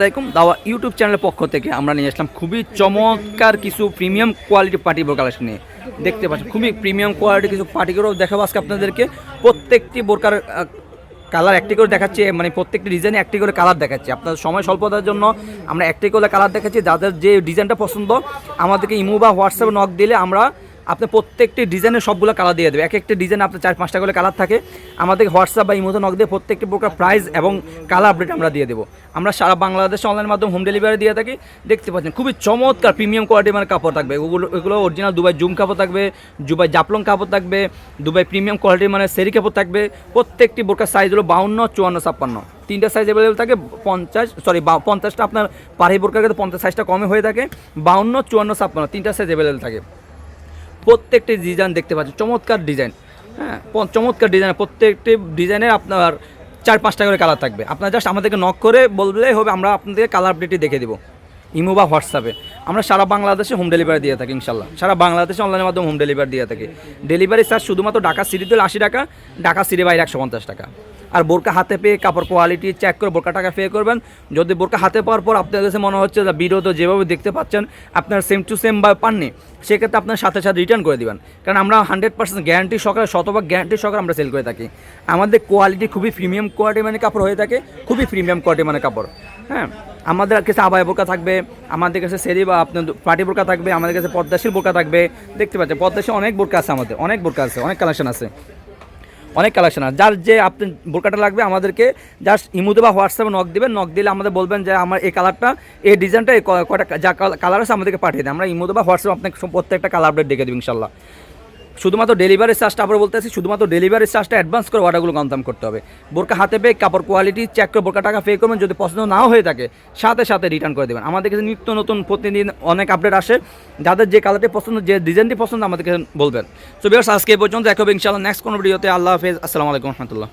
আসসালামাইকুম দাওয়া ইউটিউব চ্যানেলের পক্ষ থেকে আমরা নিয়ে আসলাম খুবই চমৎকার কিছু প্রিমিয়াম কোয়ালিটি পার্টি বোরকা কালেকশন নিয়ে। দেখতে পাচ্ছেন খুবই প্রিমিয়াম কোয়ালিটি কিছু পার্টিগুলো দেখাবো আজকে আপনাদেরকে। প্রত্যেকটি বোরকার কালার একটি করে দেখাচ্ছি, মানে প্রত্যেকটি ডিজাইনে একটি করে কালার দেখাচ্ছি। আপনার সময় স্বল্পতার জন্য আমরা একটি করে কালার দেখাচ্ছি। যাদের যে ডিজাইনটা পছন্দ আমাদেরকে ইমো বা হোয়াটসঅ্যাপে নক দিলে আমরা আপনি প্রত্যেকটি ডিজাইনের সবগুলো কালার দিয়ে দেবে। এক একটা ডিজাইন আপনার 4-5টা করে কালার থাকে। আমাদের হোয়াটসঅ্যাপ বা ইমোতে নক দিয়ে প্রত্যেকটি প্রকার প্রাইস এবং কালার আপডেট আমরা দিয়ে দেবো। আমরা সারা বাংলাদেশে অনলাইনের মাধ্যমে হোম ডেলিভারি দিয়ে থাকি। দেখতে পাচ্ছেন খুবই চমৎকার প্রিমিয়াম কোয়ালিটি মানে কাপড় থাকবে। এগুলো অরিজিনাল দুবাই জুম কাপড় থাকবে, দুবাই জাপলং কাপড় থাকবে, দুবাই প্রিমিয়াম কোয়ালিটি মানে সেরি কাপড় থাকবে। প্রত্যেকটি বোরকার সাইজ হলো 52, 54, 56। তিনটা সাইজ অ্যাভেলেবেল থাকে। 50টা আপনার পাড়ি বোরকার ক্ষেত্রে 50 সাইজটা কমে হয়ে থাকে। 52, 54, 56 তিনটা সাইজ অ্যাভেলেবেল থাকে। প্রত্যেকটি ডিজাইন দেখতে পাচ্ছেন চমৎকার ডিজাইন, হ্যাঁ চমৎকার ডিজাইন। প্রত্যেকটি ডিজাইনের আপনার 4-5টা করে কালার থাকবে। আপনারা জাস্ট আমাদেরকে নক করে বললেই হবে, আমরা আপনাদেরকে কালার আপডেটটি দেখে দেবো ইমো বা হোয়াটসঅ্যাপে। আমরা সারা বাংলাদেশে হোম ডেলিভারি দিয়ে থাকি ইনশাল্লাহ। সারা বাংলাদেশে অনলাইনের মাধ্যমে হোম ডেলিভারি দিয়ে থাকি। ডেলিভারি চার্জ শুধুমাত্র ঢাকা সিটিতে 80 টাকা, ঢাকা সিটি বাইরে 150 টাকা। আর বোরকা হাতে পেয়ে কাপড় কোয়ালিটি চেক করে বোরকা টাকা পে করবেন। যদি বোরকা হাতে পাওয়ার পর আপনার কাছে মনে হচ্ছে যে ভিডিওতে যেভাবে দেখতে পাচ্ছেন আপনার সেম টু সেম বা পাননি, সেক্ষেত্রে আপনার সাথে সাথে রিটার্ন করে দেবেন। কারণ আমরা 100% গ্যারান্টি সহকারে, শতভাগ গ্যারান্টি সহকারে আমরা সেল করে থাকি। আমাদের কোয়ালিটি খুবই প্রিমিয়াম কোয়ালিটি মানে কাপড় হয়ে থাকে, খুবই প্রিমিয়াম কোয়ালিটি মানে কাপড়। হ্যাঁ, আমাদের কাছে আবায়া বোরকা থাকবে, আমাদের কাছে সেরি বা আপনার পার্টি বোরকা থাকবে, আমাদের কাছে পদ্মাশীল বোরকা থাকবে। দেখতে পাচ্ছেন পদ্মাশীল অনেক বোরকা আছে, আমাদের অনেক বোরকা আছে, অনেক কালেকশন আছে, অনেক কালেকশন আছে। যার যে আপনি বোরকাটা লাগবে আমাদেরকে জাস্ট ইমোতে বা হোয়াটসঅ্যাপে নক দেবেন। নক দিলে আমাদের বলবেন যে আমার এই কালারটা, এই ডিজাইনটা, এই কয়টা যা কালার আছে আমাদেরকে পাঠিয়ে দেয়। আমরা ইমোতে বা হোয়াটসঅ্যাপে আপনাকে প্রত্যেকটা কালার আপডেট দেখে দেবো ইনশাল্লাহ। শুধুমাত্র ডেলিভারি চার্জটা আবার বলতে আছি, শুধুমাত্র ডেলিভারি চার্জটা অ্যাডভান্স করে অর্ডারগুলো কনফার্ম করতে হবে। বোরকা হাতে পেয়ে কাপড় কোয়ালিটি চেক করে বোরকা টাকা পে করবেন। যদি পছন্দ নাও হয়ে থাকে সাথে সাথে রিটার্ন করে দেবেন। আমাদের কাছে নিত্য নতুন প্রতিদিন অনেক আপডেট আসে। যাদের যে কালারটি পছন্দ, যে ডিজাইনটি পছন্দ আমাদেরকে বলবেন। সো ভিউয়ার্স আজকে এই পর্যন্ত দেখা হবে ইনশাআল্লাহ নেক্সট কোনো ভিডিওতে। আল্লাহ হাফেজ, আসসালামু আলাইকুম রহমতুল্লাহ।